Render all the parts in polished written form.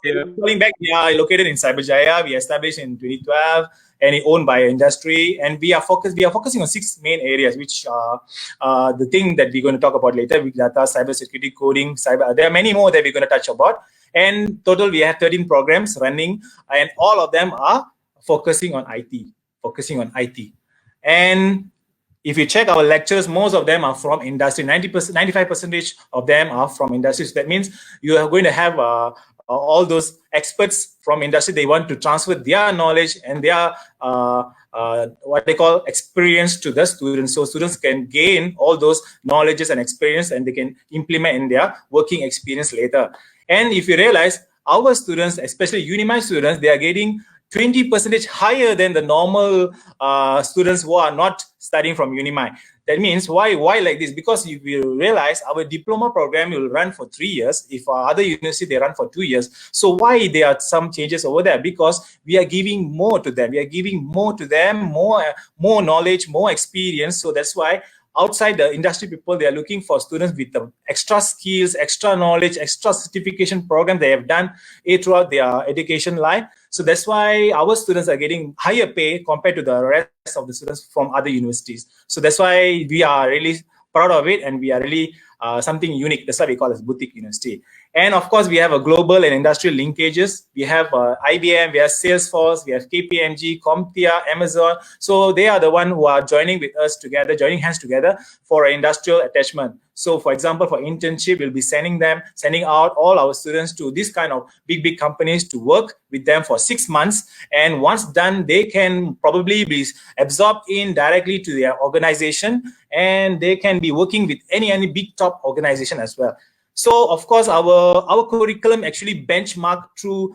Calling back, we are located in Cyberjaya. We established in 2012 and owned by industry. And we are focusing on 6 main areas, which are the thing that we're going to talk about later: big data, cybersecurity, coding, cyber. There are many more that we're going to touch about. And total, we have 13 programs running, and all of them are focusing on IT. And if you check our lectures, most of them are from industry. 90%, 95% of them are from industry. So that means you are going to have all those experts from industry. They want to transfer their knowledge and their what they call experience to the students, so students can gain all those knowledges and experience, and they can implement in their working experience later. And if you realize, our students, especially UNIMY students, they are getting 20% higher than the normal students who are not studying from UNIMY. That means why like this? Because if you realize, our diploma program will run for 3 years. If other universities, they run for 2 years. So why there are some changes over there? Because we are giving more to them. We are giving more to them, more knowledge, more experience. So that's why outside the industry people, they are looking for students with the extra skills, extra knowledge, extra certification program they have done throughout their education life. So that's why our students are getting higher pay compared to the rest of the students from other universities. So that's why we are really proud of it, and we are really something unique. That's why we call it boutique university. And of course, we have a global and industrial linkages. We have IBM, we have Salesforce, we have KPMG, CompTIA, Amazon. So they are the one who are joining with us together, joining hands together for an industrial attachment. So for example, for internship, we'll be sending out all our students to this kind of big companies to work with them for 6 months. And once done, they can probably be absorbed in directly to their organization, and they can be working with any big top organization as well. So of course, our curriculum actually benchmarked through,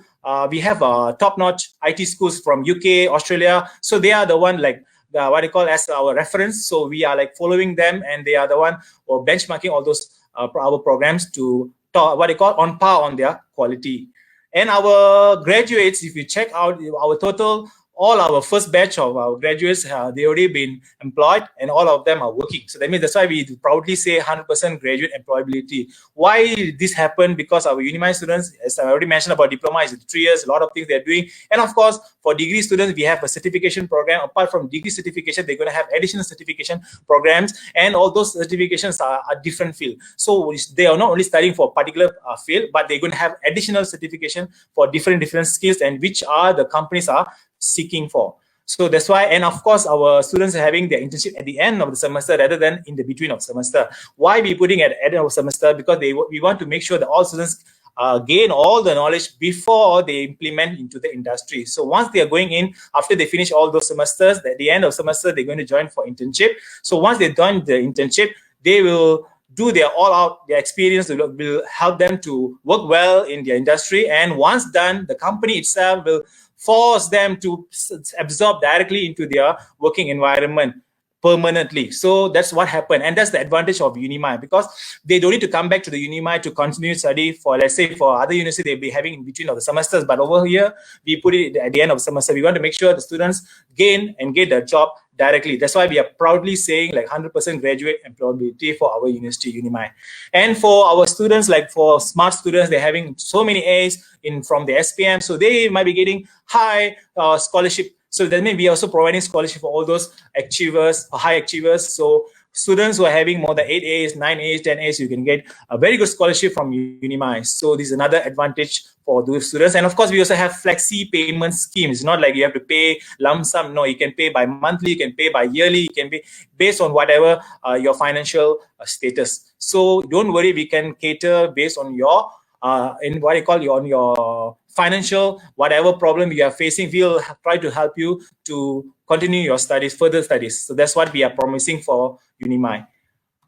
we have top-notch IT schools from UK, Australia. So they are the one like what they call as our reference. So we are like following them, and they are the one who are benchmarking all those our programs to what they call on par on their quality. And our graduates, if you check out our total, all our first batch of our graduates, they already been employed, and all of them are working. So that means that's why we proudly say 100% graduate employability. Why this happened? Because our UNIMY students, as I already mentioned about diploma, is 3 years, a lot of things they're doing. And of course, for degree students, we have a certification program. Apart from degree certification, they're going to have additional certification programs, and all those certifications are a different field. So they are not only studying for a particular field, but they're going to have additional certification for different skills, and which are the companies are seeking for. So that's why, and of course, our students are having their internship at the end of the semester rather than in the between of semester. Why we putting at the end of semester? Because we want to make sure that all students gain all the knowledge before they implement into the industry. So once they are going in, after they finish all those semesters, at the end of semester, they're going to join for internship. So once they join the internship, they will do their all-out, their experience will help them to work well in their industry. And once done, the company itself will force them to absorb directly into their working environment permanently. So that's what happened, and that's the advantage of UNIMY, because they don't need to come back to the UNIMY to continue study for, let's say, for other universities they'll be having in between of the semesters, but over here we put it at the end of the semester. We want to make sure the students gain their job directly. That's why we are proudly saying like 100% graduate employability for our university, UNIMY. And for our students, like for smart students, they're having so many A's from the SPM, so they might be getting high scholarship. So that means we are also providing scholarship for all those achievers, high achievers. So students who are having more than 8 A's, 9 A's, 10 A's, you can get a very good scholarship from UNIMY. So this is another advantage for those students. And of course, we also have flexi payment schemes. It's not like you have to pay lump sum. No, you can pay by monthly, you can pay by yearly, you can pay based on whatever your financial status. So don't worry, we can cater based on your in what I call you on your financial, whatever problem you are facing, we'll try to help you to continue your studies, further studies. So that's what we are promising for UNIMY.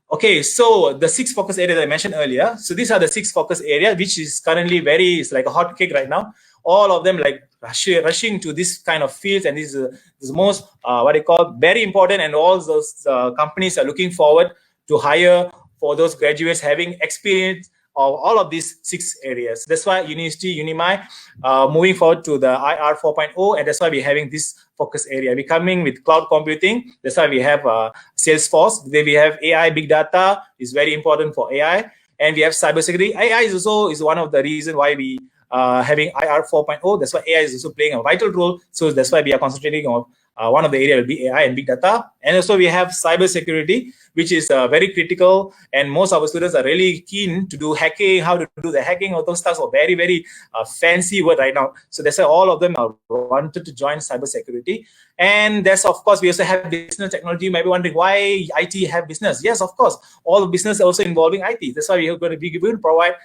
Okay, so the 6 focus areas I mentioned earlier. So these are the 6 focus areas, which is currently it's like a hot cake right now. All of them like rushing to this kind of fields, and this is most what I call very important, and all those companies are looking forward to hire for those graduates having experience of all of these 6 areas. That's why University UNIMY moving forward to the IR 4.0, and that's why we're having this focus area. We're coming with cloud computing. That's why we have Salesforce. Then we have AI, big data is very important for AI, and we have cybersecurity. AI is also one of the reasons why we having IR 4.0. That's why AI is also playing a vital role. So that's why we are concentrating on one of the area will be AI and big data. And also we have cybersecurity, which is very critical. And most of our students are really keen to do hacking, how to do the hacking, all those stuff are very, very fancy word right now. So that's why all of them are wanted to join cybersecurity. And that's, of course, we also have business technology. You might be wondering why IT have business. Yes, of course, all the business also involving IT. That's why we are going to provide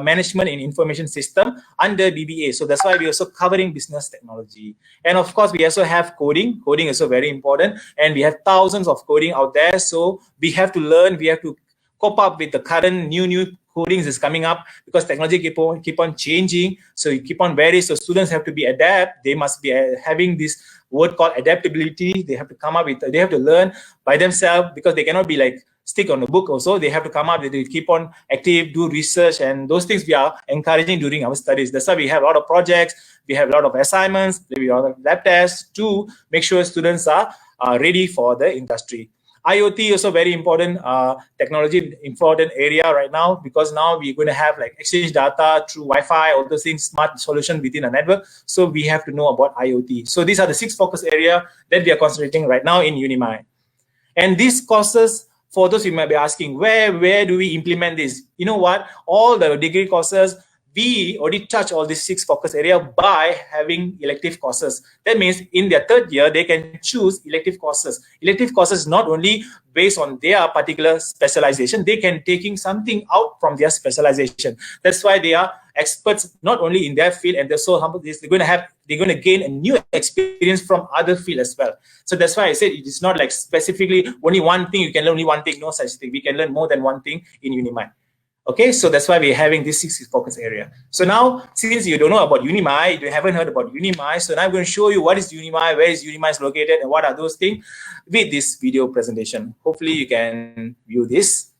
management in information system under BBA. So that's why we're also covering business technology. And of course, we also have coding. Coding is also very important. And we have thousands of coding out there. So we have to learn, we have to cope up with the current new codings is coming up because technology keep on changing. So you keep on varying. So students have to be adapt. They must be having this word called adaptability. They have to come up with, they have to learn by themselves because they cannot be like stick on the book also. They have to come up, they keep on active, do research, and those things we are encouraging during our studies. That's why we have a lot of projects, we have a lot of assignments, we have a lot of lab tests to make sure students are ready for the industry. IoT also very important technology, important area right now, because now we're going to have like exchange data through Wi-Fi, all those things, smart solution within a network. So we have to know about IoT. So these are the 6 focus area that we are concentrating right now in UNIMY. And these courses, for those you might be asking, where do we implement this? You know what? All the degree courses, we already touch all these 6 focus area by having elective courses. That means in their 3rd year, they can choose elective courses. Elective courses not only based on their particular specialization, they can taking something out from their specialization. That's why they are experts not only in their field, and they're so humble. They're going to gain a new experience from other field as well. So that's why I said it is not like specifically only one thing. You can learn only one thing. No such thing. We can learn more than one thing in UNIMY. Okay, so that's why we're having this 6 focus area. So now, since you don't know about UNIMY, you haven't heard about UNIMY, so now I'm going to show you what is UNIMY, where is UNIMY located, and what are those things with this video presentation. Hopefully you can view this.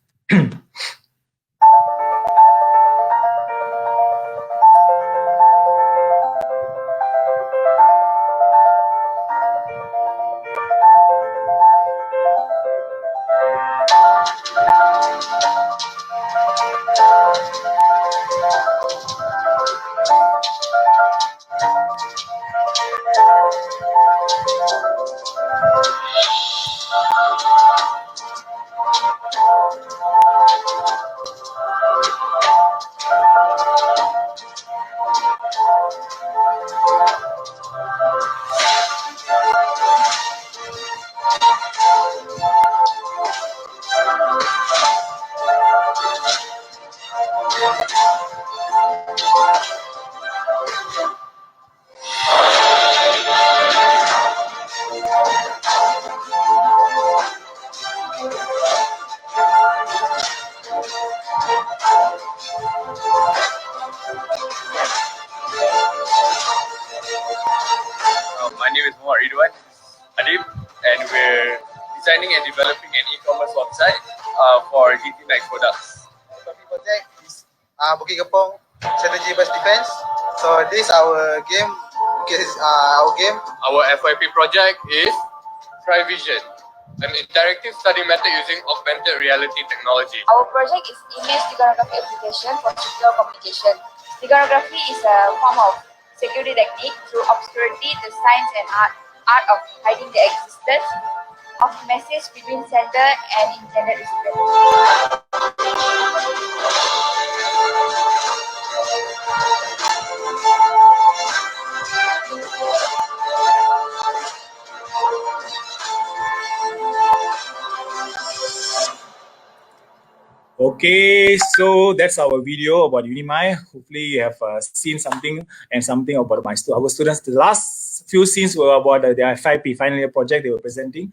My name is Adib, and we're designing and developing an e-commerce website for GT Night products. The project is Bukit Kepong Strategy Based Defense. So this is our game. Our FYP project is Trivision, an interactive study method using augmented reality technology. Our project is image steganography application for secure communication. Steganography is a form of security technique through obscurity, the science and art of hiding the existence of message between sender and intended recipient. Okay, so that's our video about UNIMY. Hopefully you have seen something about our students. The last few scenes were about their FIP, final year project they were presenting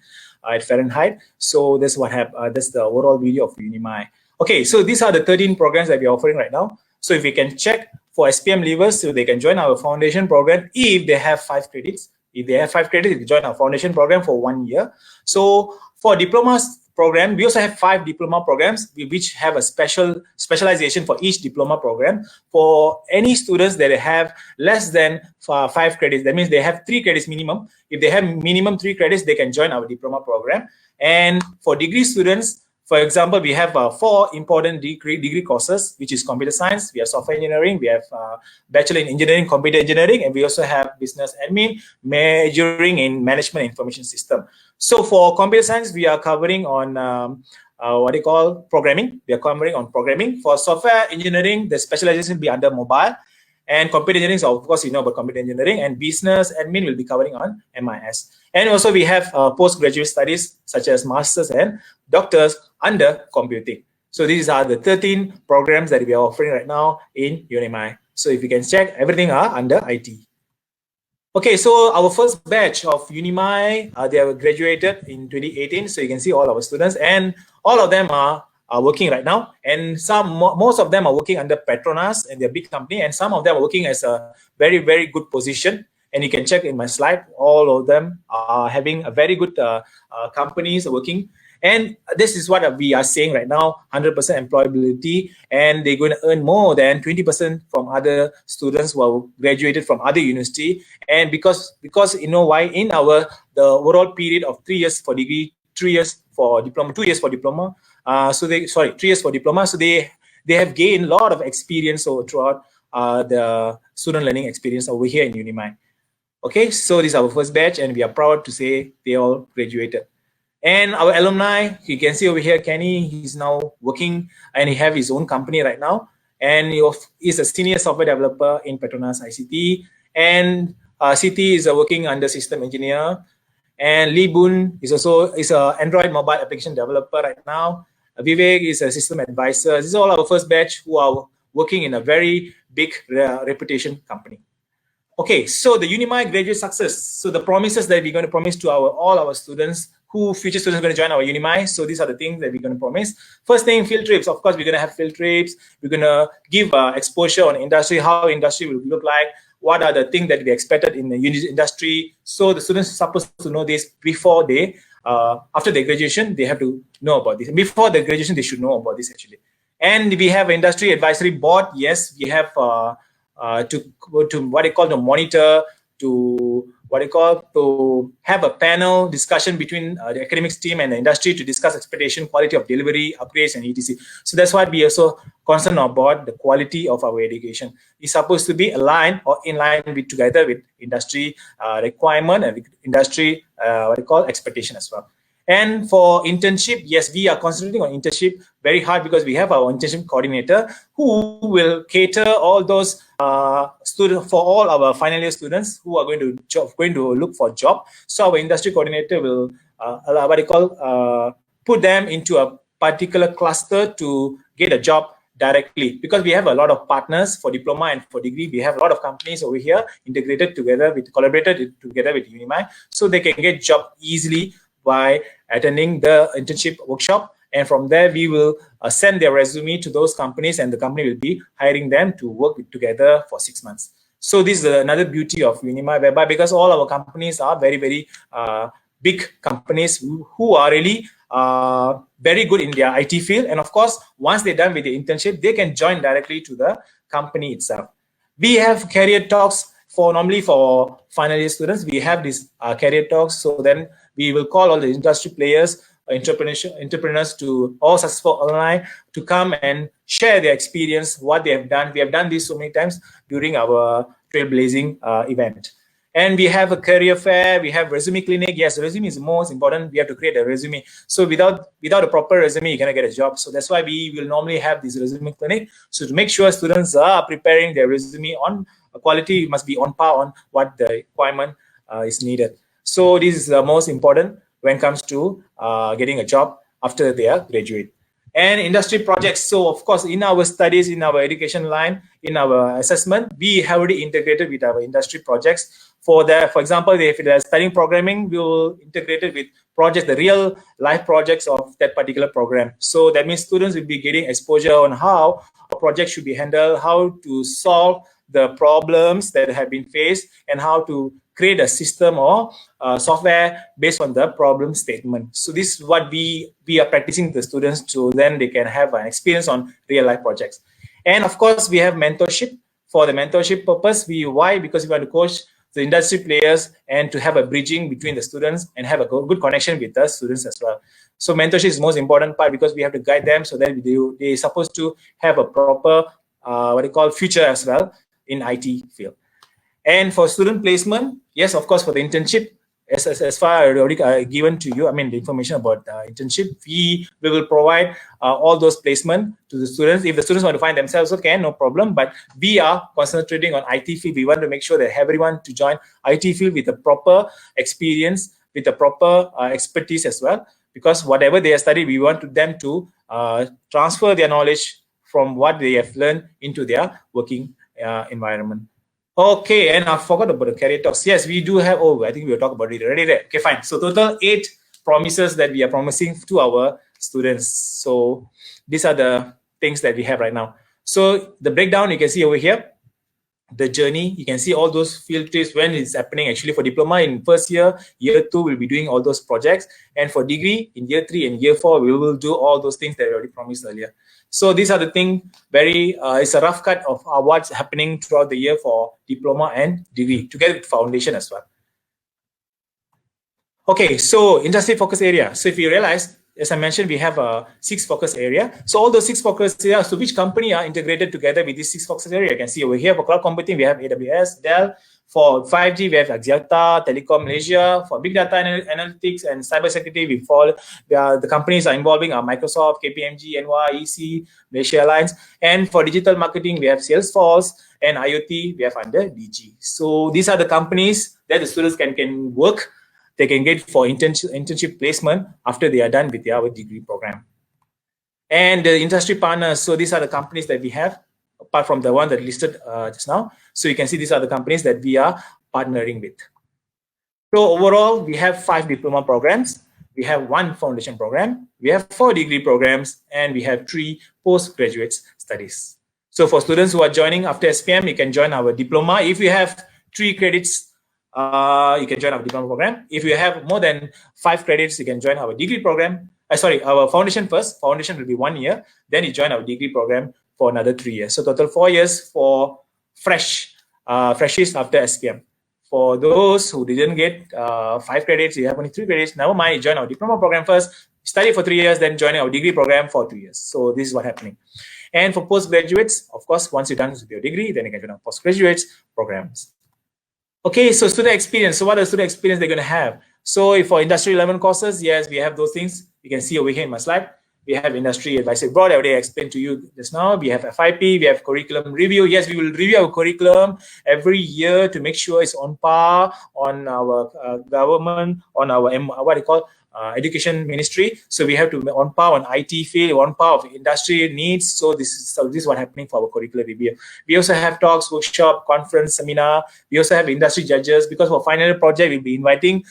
at Fahrenheit. So that's what happened. That's the overall video of UNIMY. Okay, so these are the 13 programs that we're offering right now. So if we can check for SPM leavers, so they can join our foundation program if they have 5 credits. If they have 5 credits, they can join our foundation program for 1 year. So for diplomas program, we also have 5 diploma programs which have a specialization for each diploma program. For any students that have less than 5 credits, that means they have 3 credits minimum. If they have minimum 3 credits, they can join our diploma program. And for degree students, For example, we have 4 important degree courses, which is computer science, we have software engineering, we have bachelor in engineering, computer engineering, and we also have business admin, majoring in management information system. So for computer science, we are covering on what they call programming. We are covering on programming. For software engineering, the specialization will be under mobile. And computer engineering, so of course, you know about computer engineering, and business admin will be covering on MIS. And also we have postgraduate studies such as masters and doctors under computing. So these are the 13 programs that we are offering right now in UNIMY. So if you can check, everything are under IT. Okay, so our first batch of UNIMY, they have graduated in 2018. So you can see all our students, and all of them are working right now, and most of them are working under Petronas, and they're a big company, and some of them are working as a very, very good position. And you can check in my slide, all of them are having a very good companies working. And this is what we are saying right now, 100% employability, and they're going to earn more than 20% from other students who are graduated from other university. And because you know why, in the overall period of 3 years for degree, 3 years for diploma, 2 years for diploma, 3 years for diploma, so they have gained a lot of experience throughout the student learning experience over here in UNIMY. Okay, so this is our first batch, and we are proud to say they all graduated. And our alumni, you can see over here, Kenny, he's now working, and he have his own company right now, and he is a senior software developer in Petronas ICT, and CT is working under system engineer. And Lee Boon is also an Android mobile application developer right now. Vivek is a system advisor. This is all our first batch who are working in a very big reputation company. Okay, so the UNIMY graduate success. So the promises that we're going to promise to all our students, future students are going to join our UNIMY. So these are the things that we're going to promise. First thing, field trips. Of course, we're going to have field trips. We're going to give exposure on industry, how industry will look like, what are the things that we expected in the industry. So the students are supposed to know this before they, after their graduation, they have to know about this. Before the graduation, they should know about this actually. And we have industry advisory board. Yes, we have to what they call the monitor, to have a panel discussion between the academics team and the industry to discuss expectation, quality of delivery, upgrades, and etc. So that's why we also concern about the quality of our education. It's supposed to be aligned or in line with together with industry requirement and industry expectation as well. And for internship, yes, we are concentrating on internship very hard because we have our internship coordinator who will cater all those students, for all our final year students who are going to look for a job. So our industry coordinator will put them into a particular cluster to get a job directly, because we have a lot of partners for diploma and for degree. We have a lot of companies over here collaborated together with UNIMY, so they can get job easily by attending the internship workshop. And from there, we will send their resume to those companies, and the company will be hiring them to work together for 6 months. So this is another beauty of UNIMY, whereby because all our companies are very, very big companies who are really very good in their IT field. And of course, once they're done with the internship, they can join directly to the company itself. We have career talks normally for final year students. We have these career talks. So then we will call all the industry players, entrepreneurs to all successful alumni to come and share their experience, what they have done. We have done this so many times during our Trailblazing event. And we have a career fair, we have resume clinic. Yes, resume is most important. We have to create a resume. So without a proper resume, you cannot get a job. So that's why we will normally have this resume clinic. So to make sure students are preparing their resume on quality, must be on par on what the requirement is needed. So this is the most important when it comes to getting a job after they are graduate. And industry projects. So of course, in our studies, in our education line, in our assessment, we have already integrated with our industry projects. For example, if they are studying programming, we will integrate it with projects, the real life projects of that particular program. So that means students will be getting exposure on how a project should be handled, how to solve the problems that have been faced, and how to create a system or software based on the problem statement. So this is what we are practicing the students, so then they can have an experience on real life projects. And of course, we have mentorship. For the mentorship purpose, why? Because we want to coach the industry players, and to have a bridging between the students and have a good connection with the students as well. So mentorship is the most important part, because we have to guide them so that they're supposed to have a proper what they call future as well in IT field. And for student placement, yes, of course, for the internship, as far as already given to you, I mean, the information about internship, we will provide all those placement to the students. If the students want to find themselves, okay, no problem. But we are concentrating on IT field. We want to make sure that everyone to join IT field with a proper experience, with a proper expertise as well. Because whatever they have studied, we want them to transfer their knowledge from what they have learned into their working environment. Okay, and I forgot about the career talks. Yes, we do have, oh, I think we'll talk about it already there. Okay, fine. So total 8 promises that we are promising to our students. So these are the things that we have right now. So the breakdown you can see over here, the journey, you can see all those field trips when it's happening. Actually for diploma in first year, year 2, we'll be doing all those projects. And for degree in year 3 and year 4, we will do all those things that we already promised earlier. So these are the things, it's a rough cut of what's happening throughout the year for diploma and degree, together with foundation as well. Okay, so industry focus area. So if you realize, as I mentioned, we have a 6 focus area. So all those 6 focus areas, so which company are integrated together with these 6 focus area? You can see over here for cloud computing, we have AWS, Dell. For 5G, we have Axiata, Telecom Malaysia. For big data analytics and cybersecurity, we follow the companies are involving are Microsoft, KPMG, NYEC, Malaysia Airlines. And for digital marketing, we have Salesforce, and IoT, we have under DG. So these are the companies that the students can work. They can get for internship placement after they are done with their degree program. And the industry partners, so these are the companies that we have, apart from the one that listed just now. So you can see these are the companies that we are partnering with. So overall, we have 5 diploma programs. We have 1 foundation program. We have 4 degree programs, and we have 3 postgraduate studies. So for students who are joining after SPM, you can join our diploma. If you have 3 credits, you can join our diploma program. If you have more than 5 credits, you can join our degree program. Our foundation first. Foundation will be 1 year. Then you join our degree program for another 3 years. So total 4 years for freshies after SPM. For those who didn't get 5 credits, you have only 3 credits, never mind, you join our diploma program first, study for 3 years, then join our degree program for 2 years. So this is what's happening. And for postgraduates, of course, once you're done with your degree, then you can join our postgraduates programs. Okay, so student experience. So what are the student experience they're going to have? So for industry relevant courses, yes, we have those things. You can see over here in my slide. We have industry advisory board. I already explained to you just now. We have FIP. We have curriculum review. Yes, we will review our curriculum every year to make sure it's on par on our government, on our education ministry. So we have to on par on IT field, on par of industry needs. So this is what happening for our curriculum review. We also have talks, workshop, conference, seminar. We also have industry judges, because for final year project we'll be inviting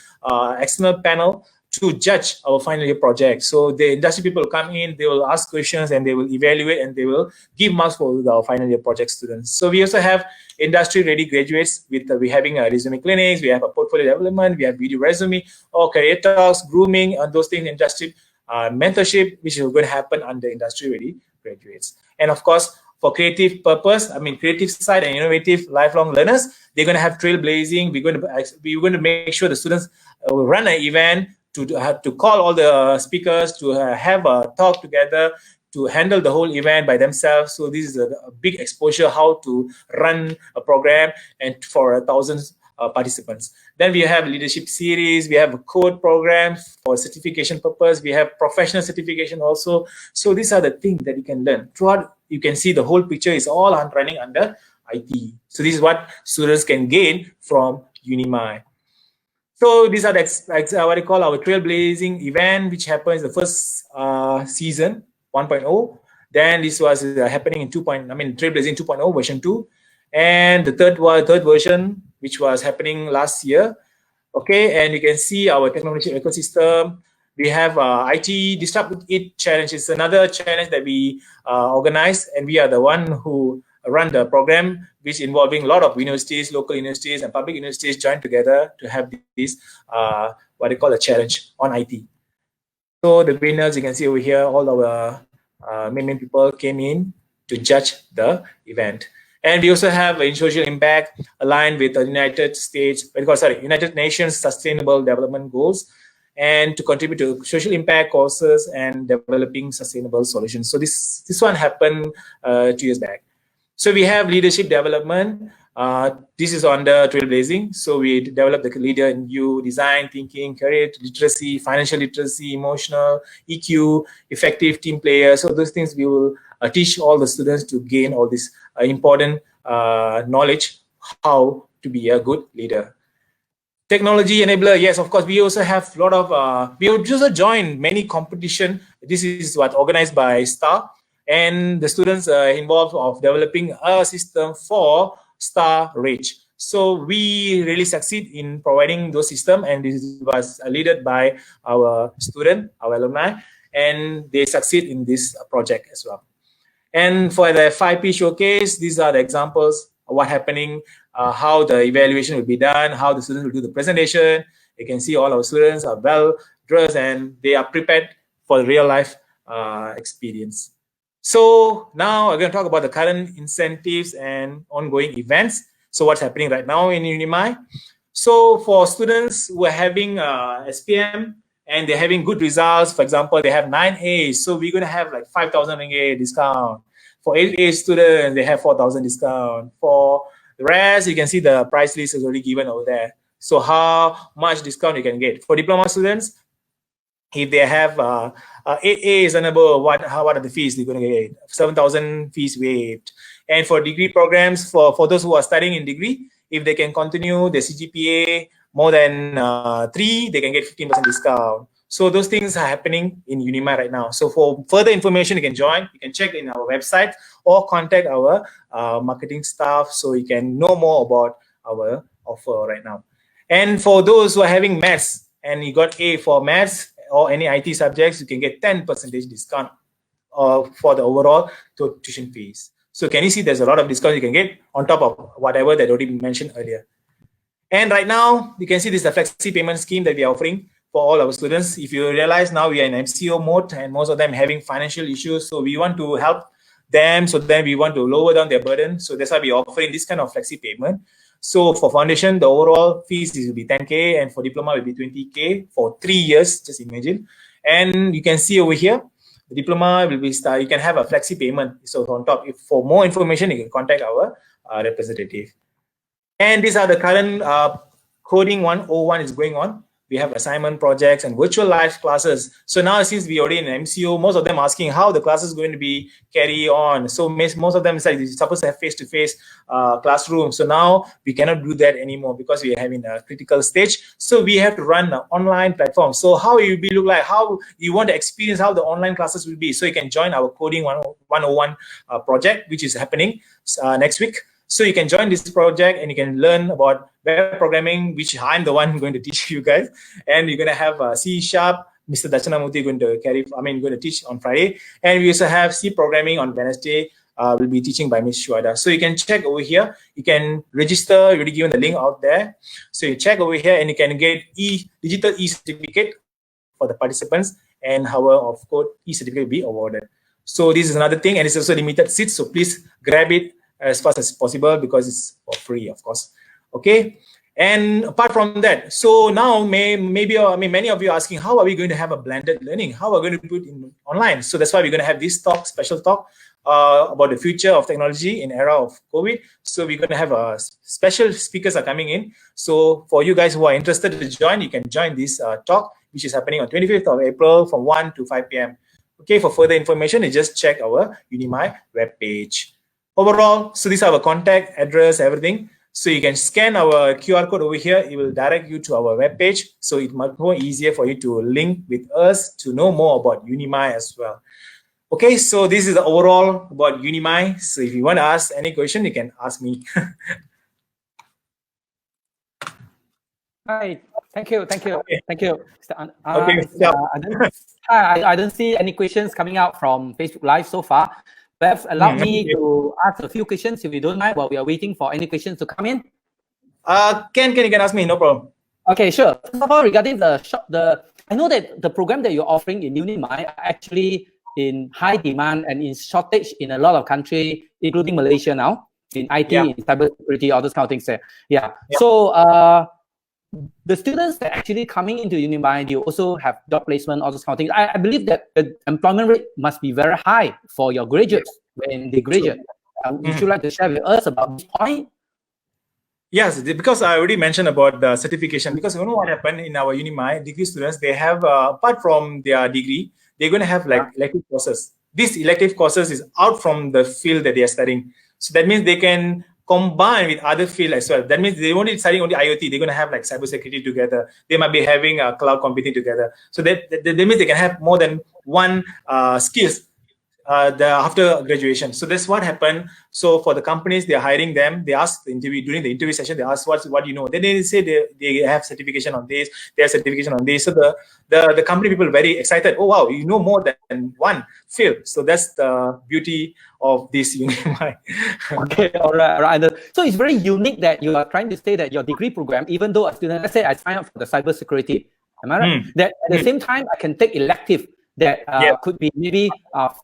external panel to judge our final year project. So the industry people come in, they will ask questions, and they will evaluate, and they will give marks for our final year project students. So we also have industry ready graduates with we're having a resume clinics, we have a portfolio development, we have video resume, or career talks, grooming, and those things, industry mentorship, which is going to happen under industry ready graduates. And of course, for creative purpose, creative side and innovative lifelong learners, they're going to have trailblazing. We're going to make sure the students will run an event, to call all the speakers, to have a talk together, to handle the whole event by themselves. So this is a big exposure how to run a program and for thousands participants. Then we have leadership series, we have a code program for certification purpose, we have professional certification also. So these are the things that you can learn. Throughout, you can see the whole picture is all running under IT. So this is what students can gain from UNIMY. So these are what I call our Trailblazing Event, which happens the first season, 1.0. Then this was happening in Trailblazing 2.0 version 2, and the third version, which was happening last year. Okay, and you can see our technology ecosystem. We have IT Disrupt It challenge. It's another challenge that we organize, and we are the one who run the program, which involving a lot of universities, local universities, and public universities join together to have this what they call a challenge on IT. So the winners, you can see over here, all our main people came in to judge the event. And we also have in social impact aligned with the United Nations Sustainable Development Goals, and to contribute to social impact courses and developing sustainable solutions. So this one happened 2 years back. So we have leadership development. This is under Trailblazing. So we develop the leader in you, design, thinking, career literacy, financial literacy, emotional, EQ, effective team player. So those things we will teach all the students to gain all this important knowledge, how to be a good leader. Technology enabler, yes, of course. We also have a lot of, we also join many competition. This is what organized by STAR, and the students involved of developing a system for STAR Rage. So we really succeed in providing those systems, and this was led by our student, our alumni, and they succeed in this project as well. And for the 5P showcase, these are the examples of what happening, how the evaluation will be done, how the students will do the presentation. You can see all our students are well dressed and they are prepared for the real life experience. So now I'm going to talk about the current incentives and ongoing events. So what's happening right now in UNIMY? So for students who are having SPM and they're having good results, for example, they have 9 A's, so we're going to have like 5,000 ringgit discount. For 8A students, they have 4,000 discount. For the rest, you can see the price list is already given over there. So how much discount you can get. For diploma students, if they have 8A's and above, what are the fees they're going to get? 7,000 fees waived. And for degree programs, for those who are studying in degree, if they can continue the CGPA more than 3, they can get 15% discount. So those things are happening in UNIMY right now. So for further information, you can join. You can check in our website or contact our marketing staff so you can know more about our offer right now. And for those who are having maths and you got A for maths or any IT subjects, you can get 10% discount for the overall tuition fees. So can you see there's a lot of discount you can get on top of whatever that already mentioned earlier. And right now, you can see this is the flexi payment scheme that we are offering for all our students. If you realize now we are in MCO mode and most of them having financial issues, so we want to help them, so then we want to lower down their burden. So that's why we're offering this kind of flexi payment. So for foundation, the overall fees will be 10K, and for diploma will be 20K for 3 years, just imagine. And you can see over here, the diploma will be you can have a flexi payment. So on top, if for more information, you can contact our representative. And these are the current coding 101 is going on. We have assignment projects and virtual live classes. So now since we already in MCO, most of them asking how the class is going to be carry on. So most of them say it's supposed to have face-to-face classroom. So now we cannot do that anymore because we are having a critical stage. So we have to run an online platform. So how it will be look like, how you want to experience how the online classes will be. So you can join our coding 101 project, which is happening next week. So you can join this project and you can learn about web programming, which I'm the one going to teach you guys. And you're going to have C#, Mr. Dachanamurthy going to teach on Friday. And we also have C programming on Wednesday. Will be teaching by Ms. Shuada. So you can check over here. You can register. You already given the link out there. So you check over here and you can get digital e-certificate for the participants, and however of course e-certificate will be awarded. So this is another thing, and it's also limited seats. So please grab it as fast as possible because it's for free, of course. Okay. And apart from that, so now many of you are asking, how are we going to have a blended learning? How are we going to put in online? So that's why we're going to have this talk, special talk about the future of technology in era of COVID. So we're going to have special speakers are coming in. So for you guys who are interested to join, you can join this talk, which is happening on 25th of April from 1 to 5 p.m. Okay, for further information, you just check our UNIMY webpage. Overall, so these are our contact, address, everything. So you can scan our QR code over here. It will direct you to our webpage. So it's much more easier for you to link with us to know more about UNIMY as well. Okay, so this is the overall about UNIMY. So if you want to ask any question, you can ask me. Hi, thank you. Okay. Thank you. Okay, I don't see any questions coming out from Facebook Live so far. Perhaps allow me to ask a few questions if you don't mind while we are waiting for any questions to come in. Ken, you can ask me, no problem. Okay, sure. First of all, regarding I know that the program that you're offering in UNIMY are actually in high demand and in shortage in a lot of countries, including Malaysia now. in IT, Yeah. in cybersecurity, all those kind of things there. Yeah. So the students that actually coming into UNIMY, you also have job placement, all those kind of things. I believe that the employment rate must be very high for your graduates when they graduate. Would you like to share with us about this point? Yes, because I already mentioned about the certification. Because you know what happened in our UNIMY degree students, they have apart from their degree, they're going to have like elective courses. These elective courses is out from the field that they are studying. So that means they can combine with other field as well. That means they won't be studying only IoT. They're going to have like cybersecurity together. They might be having cloud computing together. So that means they can have more than one skills after graduation. So that's what happened. So for the companies, they're hiring them. They ask during the interview session. They ask what you know. Then they say they have certification on this. They have certification on this. So the company people are very excited. Oh wow, you know more than one field. So that's the beauty of this UNIMY. Okay, all right. So it's very unique that you are trying to say that your degree program, even though a student, let's say I sign up for the cybersecurity, am I right? That at the same time I can take elective that could be maybe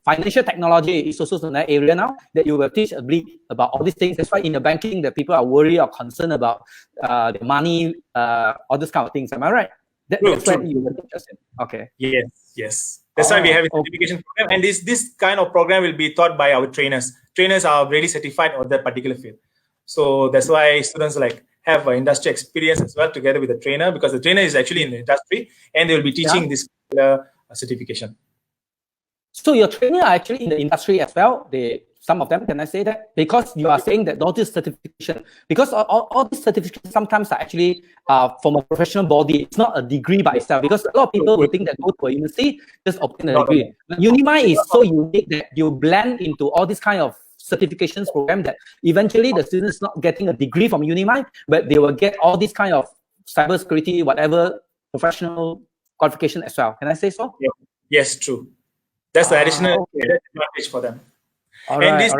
financial technology is also in that area now, that you will teach a bit about all these things. That's why in the banking that people are worried or concerned about the money, all these kind of things. Am I right? That's what you will teach us in. Okay. Yes. That's why we have a certification program, and this kind of program will be taught by our trainers. Trainers are already certified on that particular field. So that's why students like have industry experience as well together with the trainer, because the trainer is actually in the industry and they will be teaching this particular certification. So your trainers are actually in the industry as well. Some of them, can I say that? Because you are saying that all this certification, because all these certifications sometimes are actually from a professional body. It's not a degree by itself, because a lot of people will think that go to a university, just obtain a degree. But UNIMY is so unique that you blend into all this kind of certifications program that eventually the students not getting a degree from UNIMY, but they will get all this kind of cybersecurity, whatever professional qualification as well. Can I say so? Yeah. Yes, true. That's the additional advantage for them. This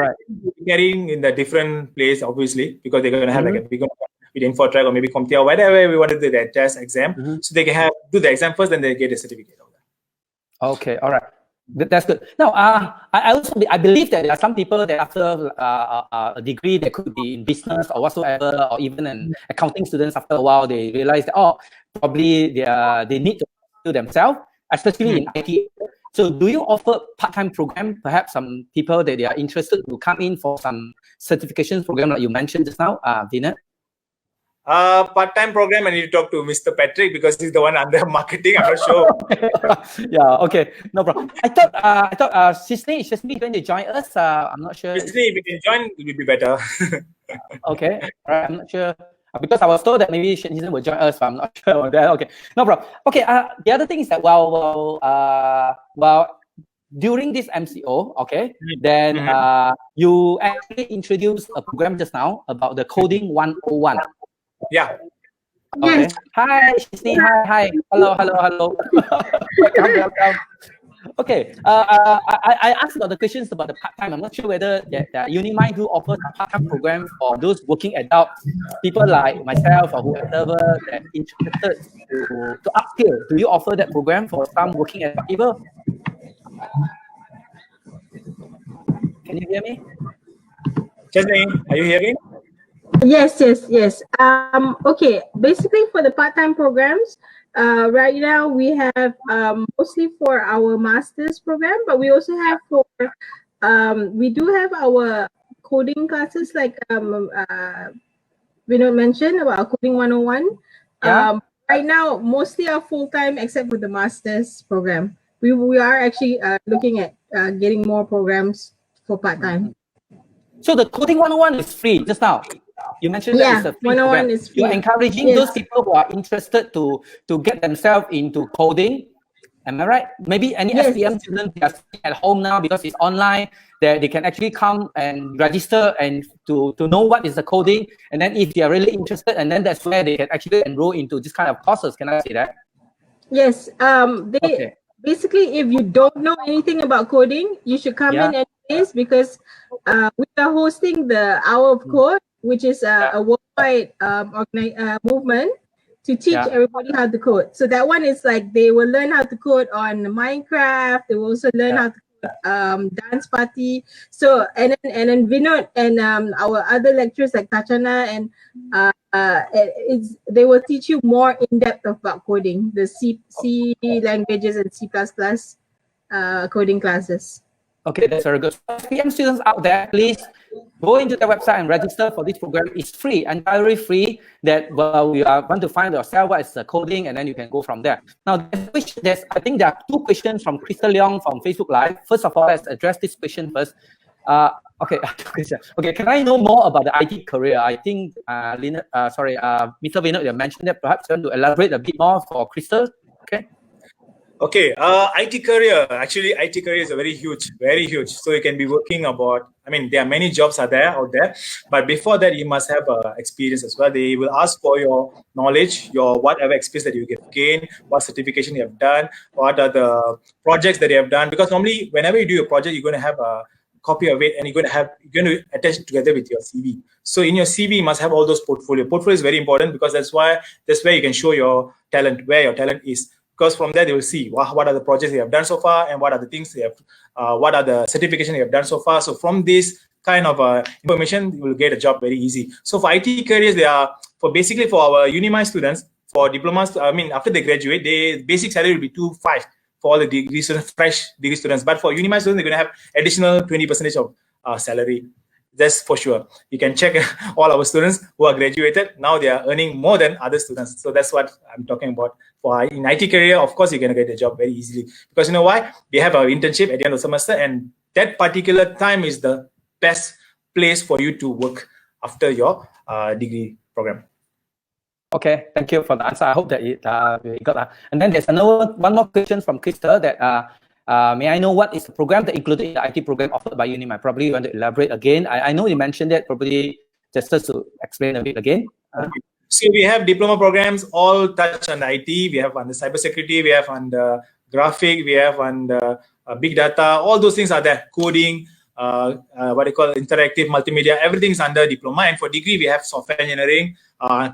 carrying in the different place, obviously, because they're going to have like a bigger with InfoTrack or maybe CompTIA or whatever we want to do their test exam. So they can do the exam first, then they get a certificate of that. Okay, all right. That's good. Now, I believe that there are some people that after a degree, they could be in business or whatsoever, or even an accounting students. After a while, they realize that probably they need to do themselves, especially in IT. So, do you offer part-time program? Perhaps some people that they are interested to come in for some certifications program, like you mentioned just now, Vinod? Part-time program, I need to talk to Mr. Patrick because he's the one under marketing. I'm not sure. Yeah, okay, no problem. I thought Shasni going to join us. I'm not sure. Shasni, if you can join, it would be better. Okay, all right, I'm not sure. Because I was told that maybe Shasni will join us, but I'm not sure on that. Okay, no problem. Okay, the other thing is that during this MCO, okay, then you actually introduced a program just now about the Coding 101. Yeah. Okay. Yes. Hi, Shasni. Hi. Hello. welcome. Okay. I asked about the questions about the part-time. I'm not sure whether that UNIMY do offer a part-time program for those working adults, people like myself or whoever that interested to upskill. Do you offer that program for some working adult people? Can you hear me? Shasni, are you hearing? Yes. Okay, basically for the part-time programs, right now we have mostly for our master's program, but we also have we do have our coding classes like Vinod mentioned about Coding 101. Yeah. Right now, mostly are full-time except for the master's program. We are actually looking at getting more programs for part-time. So the Coding 101 is free just now. You mentioned that it's a free 101 program. is free. You're encouraging those people who are interested to get themselves into coding. Am I right? Maybe any STM students they are sitting at home now because it's online, that they can actually come and register and to know what is the coding. And then if they are really interested, and then that's where they can actually enroll into this kind of courses. Can I say that? Yes. Basically, if you don't know anything about coding, you should come in anyways, because we are hosting the Hour of Code, which is a worldwide movement to teach everybody how to code. So that one is like they will learn how to code on Minecraft. They will also learn how to dance party. So and then Vinod and our other lecturers like Tachana and they will teach you more in depth about coding, the C languages and C++ coding classes. Okay, that's very good. PM students out there, please go into the website and register for this program. It's free, entirely free. That we want to find yourself what is the coding, and then you can go from there. Now, I think there are two questions from Crystal Leong from Facebook Live. First of all, let's address this question first. Okay, can I know more about the IT career? I think, Mr. Vinod, you mentioned that. Perhaps you want to elaborate a bit more for Crystal. Okay. Okay, IT career, actually IT career is a very huge. So you can be working about, I mean, there are many jobs out there, but before that, you must have experience as well. They will ask for your knowledge, your whatever experience that you gain, what certification you have done, what are the projects that you have done. Because normally, whenever you do a project, you're going to have a copy of it and you're going to attach it together with your CV. So in your CV, you must have all those portfolio. Portfolio is very important because that's where you can show your talent, where your talent is. Because from there, they will see what are the projects you have done so far and what are the things they have, what are the certifications you have done so far. So from this kind of information, you will get a job very easy. So for IT careers, they are basically for our UNIMY students, for diplomas, I mean, after they graduate, the basic salary will be 2.5 for all the degree students, fresh degree students. But for UNIMY students, they're going to have additional 20% of salary. That's for sure. You can check all our students who are graduated. Now they are earning more than other students. So that's what I'm talking about. For in IT career, of course, you're going to get a job very easily. Because you know why? They have an internship at the end of the semester. And that particular time is the best place for you to work after your degree program. Okay, thank you for the answer. I hope that you got that. And then there's one more question from Krista that may I know what is the program that included in the IT program offered by UNIMY? Probably you want to elaborate again. I know you mentioned that, probably just to explain a bit again. So we have diploma programs all touch on IT. We have on the cybersecurity, we have on the graphic, we have on the big data. All those things are there. Coding, what they call interactive multimedia. Everything is under diploma. And for degree, we have software engineering,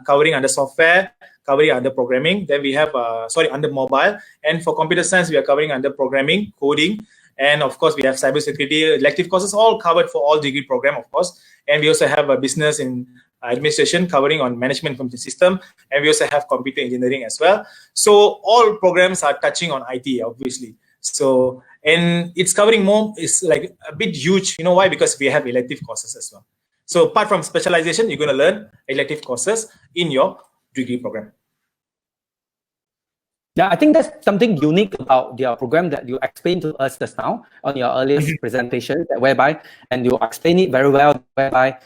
covering under software, covering under programming. Then we have under mobile. And for computer science, we are covering under programming, coding, and of course we have cybersecurity elective courses, all covered for all degree program, of course. And we also have a business in administration covering on management information system, and we also have computer engineering as well. So all programs are touching on IT, obviously. So, and it's covering more, it's like a bit huge. You know why? Because we have elective courses as well. So apart from specialization, you're going to learn elective courses in your degree program. Yeah, I think that's something unique about your program that you explained to us just now on your earliest presentation, whereby, and you explain it very well, whereby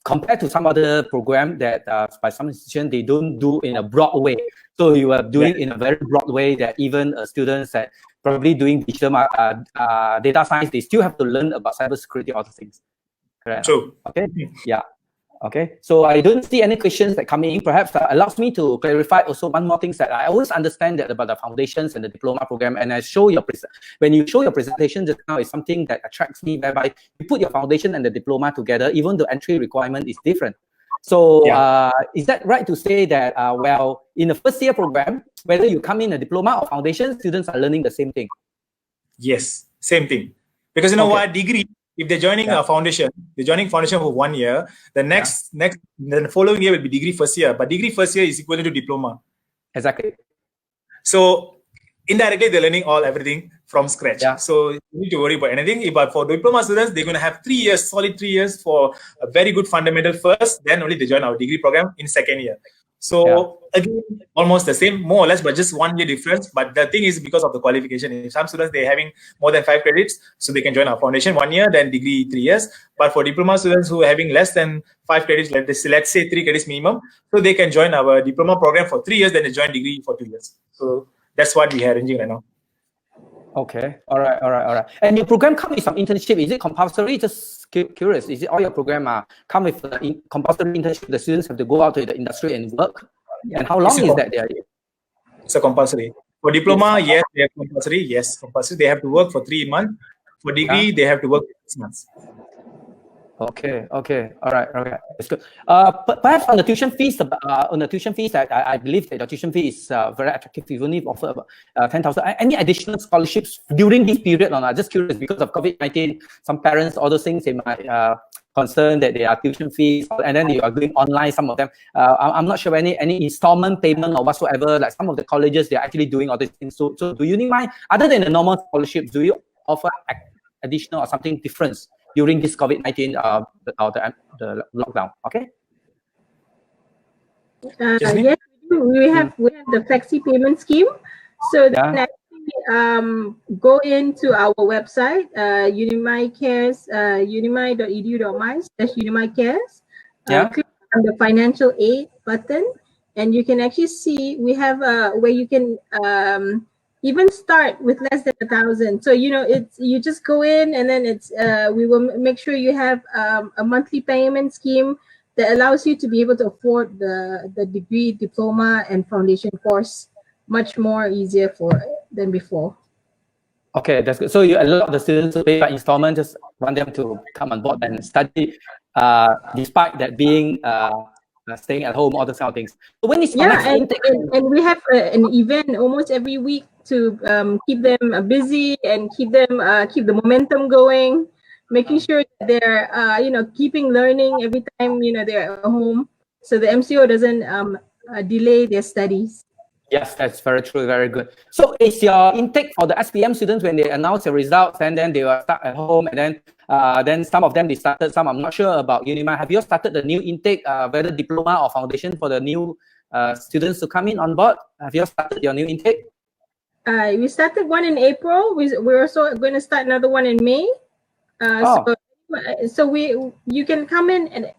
compared to some other program that by some institutions, they don't do in a broad way. So you are doing in a very broad way that even students that probably doing digital data science, they still have to learn about cybersecurity, other things. Correct? True. Okay. Yeah. Okay, so I don't see any questions that coming in. Perhaps allows me to clarify also one more thing, that I always understand that about the foundations and the diploma program, and I show your when you show your presentation just now is something that attracts me, whereby you put your foundation and the diploma together, even the entry requirement is different. So is that right to say that well, in the first year program, whether you come in a diploma or foundation, students are learning the same thing? Yes, same thing. Because you know what, degree, if they're joining a foundation, they're joining foundation for 1 year. The the following year will be degree first year. But degree first year is equivalent to diploma. Exactly. So indirectly, they're learning everything from scratch. Yeah. So you need to worry about anything. But for diploma students, they're going to have 3 years, solid 3 years for a very good fundamental first. Then only they join our degree program in second year. So again, almost the same, more or less, but just 1 year difference. But the thing is, because of the qualification, if some students, they're having more than 5 credits, so they can join our foundation 1 year, then degree 3 years. But for diploma students who are having less than 5 credits, let's say 3 credits minimum, so they can join our diploma program for 3 years, then they join degree for 2 years. So that's what we are arranging right now. Okay. All right. And your program comes with some internship. Is it compulsory? Just curious. Is it all your program come with compulsory internship? The students have to go out to the industry and work. And how long is that there? It's a compulsory. For diploma, yes, they have compulsory. Yes, compulsory. They have to work for 3 months. For degree, they have to work for 6 months. Okay. All right. That's good. Perhaps on the tuition fees, I believe that the tuition fee is very attractive. You only offer about 10,000. Any additional scholarships during this period or not? Just curious, because of COVID-19, some parents, all those things, they might concerned that there are tuition fees, and then you are doing online. Some of them, I'm not sure any installment payment or whatsoever. Like some of the colleges, they're actually doing all these things. So do UNIMY, other than the normal scholarships, do you offer additional or something different during this COVID-19 the lockdown? Okay. Yes, we have the flexi payment scheme. So then actually go into our website, UNIMY Cares, unimy.edu.my/UNIMY Cares. Click on the financial aid button, and you can actually see we have where you can even start with less than 1,000. So it's you just go in, and then it's we will make sure you have a monthly payment scheme that allows you to be able to afford the degree, diploma, and foundation course much more easier than before. Okay, that's good. So you allow the students to pay by installment, just want them to come on board and study, despite that being staying at home, all those kind of things. So when is and we have an event almost every week to keep them busy and keep the momentum going, making sure that they're keeping learning every time they're at home, so the MCO doesn't delay their studies. Yes, that's very true. Very good. So is your intake for the SPM students when they announce the results, and then they were stuck at home, and then some of them they started, some I'm not sure about UNIMY. Have you started the new intake, whether diploma or foundation, for the new students to come in on board? Have you started your new intake? We started one in April. We're also going to start another one in May. So you can come in, and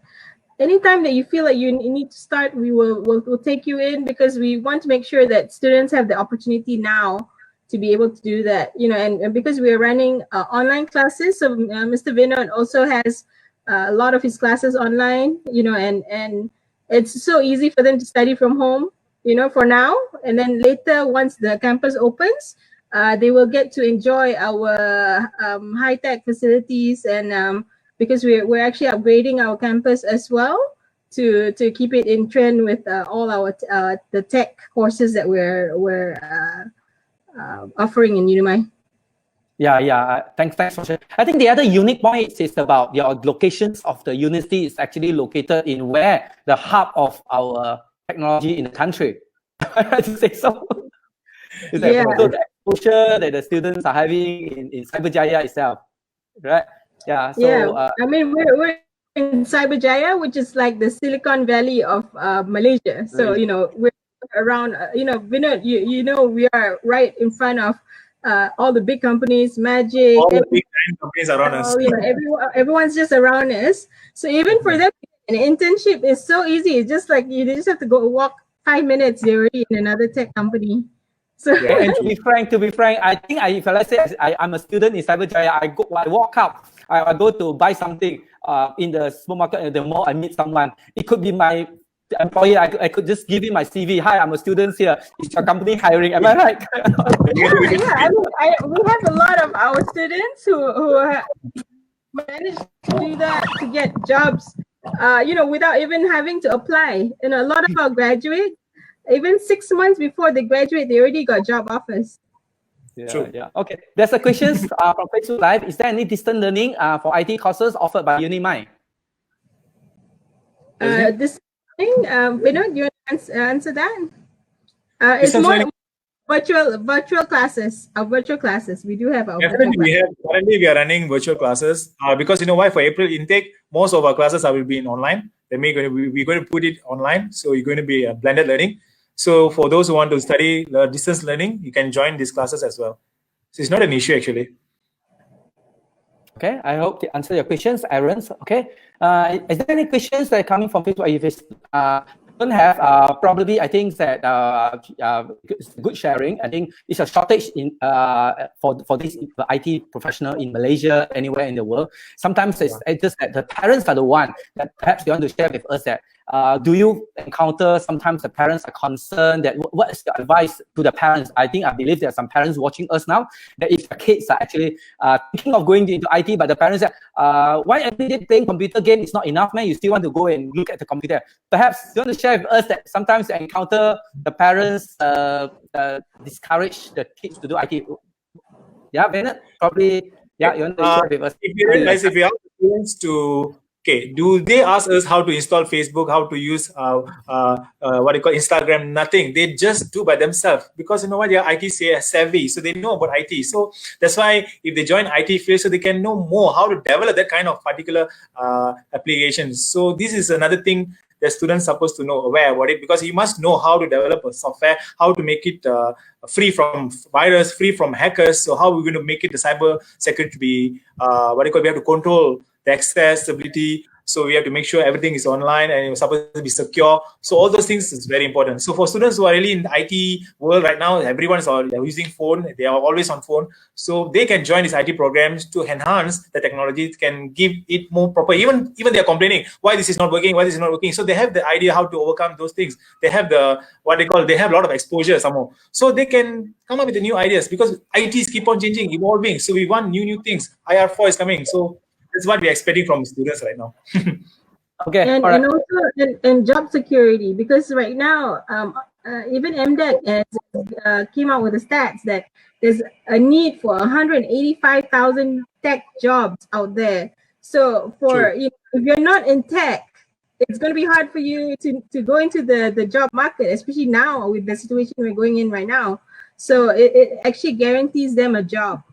anytime that you feel like you need to start, we'll take you in, because we want to make sure that students have the opportunity now to be able to do that. And because we are running online classes, so Mr. Vinod also has a lot of his classes online. And it's so easy for them to study from home. For now, and then later, once the campus opens, they will get to enjoy our high-tech facilities, and because we're actually upgrading our campus as well to keep it in trend with all our the tech courses that we're offering in UNIMY. Yeah. Thanks for sharing. I think the other unique point is about your locations of the university is actually located in where the hub of our technology in the country. I have to say so. So the exposure that the students are having in Cyberjaya itself, right? Yeah. So I mean, we're in Cyberjaya, which is like the Silicon Valley of Malaysia. So we're around. Vinod, we are right in front of all the big companies, Magic. All the big companies around us. Everyone's just around us. So even for them, an internship is so easy. It's just like you just have to go walk 5 minutes. You're already in another tech company. So and to be frank, I think if let's say I'm a student in Cyberjaya, I walk up, I go to buy something in the supermarket, the mall, I meet someone. It could be my employer. I could just give him my CV. Hi, I'm a student here. Is your company hiring? Am I right? we have a lot of our students who managed to do that, to get jobs, without even having to apply. And a lot of our graduates, even 6 months before they graduate, they already got job offers. Yeah. Okay. There's a question from Facebook Live. Is there any distance learning for IT courses offered by UNIMY? This thing, Vinod, you want to answer that? It's more virtual classes. Our virtual classes. We do have our currently we are running virtual classes because why, for April intake, most of our classes will be in online. We're going to put it online, so you're going to be blended learning. So for those who want to study distance learning, you can join these classes as well. So it's not an issue actually. Okay, I hope to answer your questions, Aaron. Okay, is there any questions that are coming from Facebook? If it's don't have, probably I think that good sharing. I think it's a shortage in for this IT professional in Malaysia, anywhere in the world. Sometimes it's just that the parents are the one that perhaps they want to share with us that do you encounter sometimes the parents are concerned that what is your advice to the parents? I believe there are some parents watching us now that if the kids are actually thinking of going into IT, but the parents say, why every day playing computer game is not enough, man? You still want to go and look at the computer. Perhaps you want to share with us that sometimes you encounter the parents discourage the kids to do IT. Yeah, Vinod, probably. Yeah, you want to share with us? If you realize, if you ask the students to, do they ask us how to install Facebook, how to use what you call Instagram? Nothing. They just do by themselves because you know what, they are IT savvy, so they know about IT. So that's why if they join IT field, so they can know more how to develop that kind of particular applications. So this is another thing the students supposed to know, aware about it, because you must know how to develop a software, how to make it free from virus, free from hackers. So how we're going to make it the cyber security to be we have to control the accessibility. So we have to make sure everything is online and it's supposed to be secure. So all those things is very important. So for students who are really in the IT world right now, everyone is using phone. They are always on phone. So they can join these IT programs to enhance the technology, can give it more proper. Even they're complaining, why this is not working, why this is not working. So they have the idea how to overcome those things. They have they have a lot of exposure somehow. So they can come up with the new ideas because ITs keep on changing, evolving. So we want new things. IR4 is coming. So that's what we're expecting from students right now. Okay. And also and job security, because right now, even MDEC has came out with the stats that there's a need for 185,000 tech jobs out there. So if you're not in tech, it's going to be hard for you to go into the job market, especially now with the situation we're going in right now. So it actually guarantees them a job.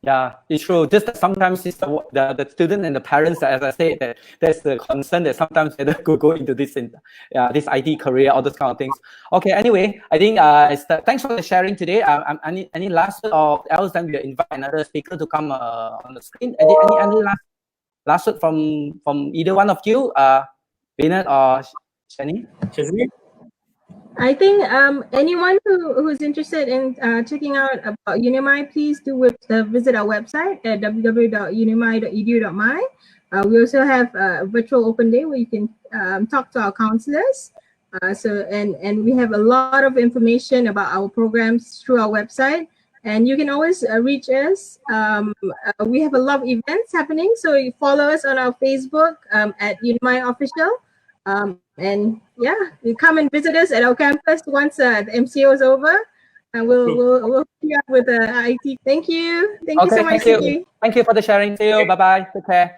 Yeah, it's true. Just that sometimes it's the student and the parents, as I said, that there's the concern that sometimes they don't go into this IT career, all those kind of things. Okay, anyway, I think thanks for the sharing today. Any last word or else, then we'll invite another speaker to come on the screen. Any last word from either one of you, Vinod or Shani? I think anyone who's interested in checking out about UNIMY, please do visit our website at www.unimy.edu.my. We also have a virtual open day where you can talk to our counselors. And we have a lot of information about our programs through our website. And you can always reach us. We have a lot of events happening, so you follow us on our Facebook at UNIMY Official. And yeah, you come and visit us at our campus once the MCO is over, and we'll hook you up with IT. Thank you. Thank you so much. Thank you for the sharing. See you. Bye bye. Take care.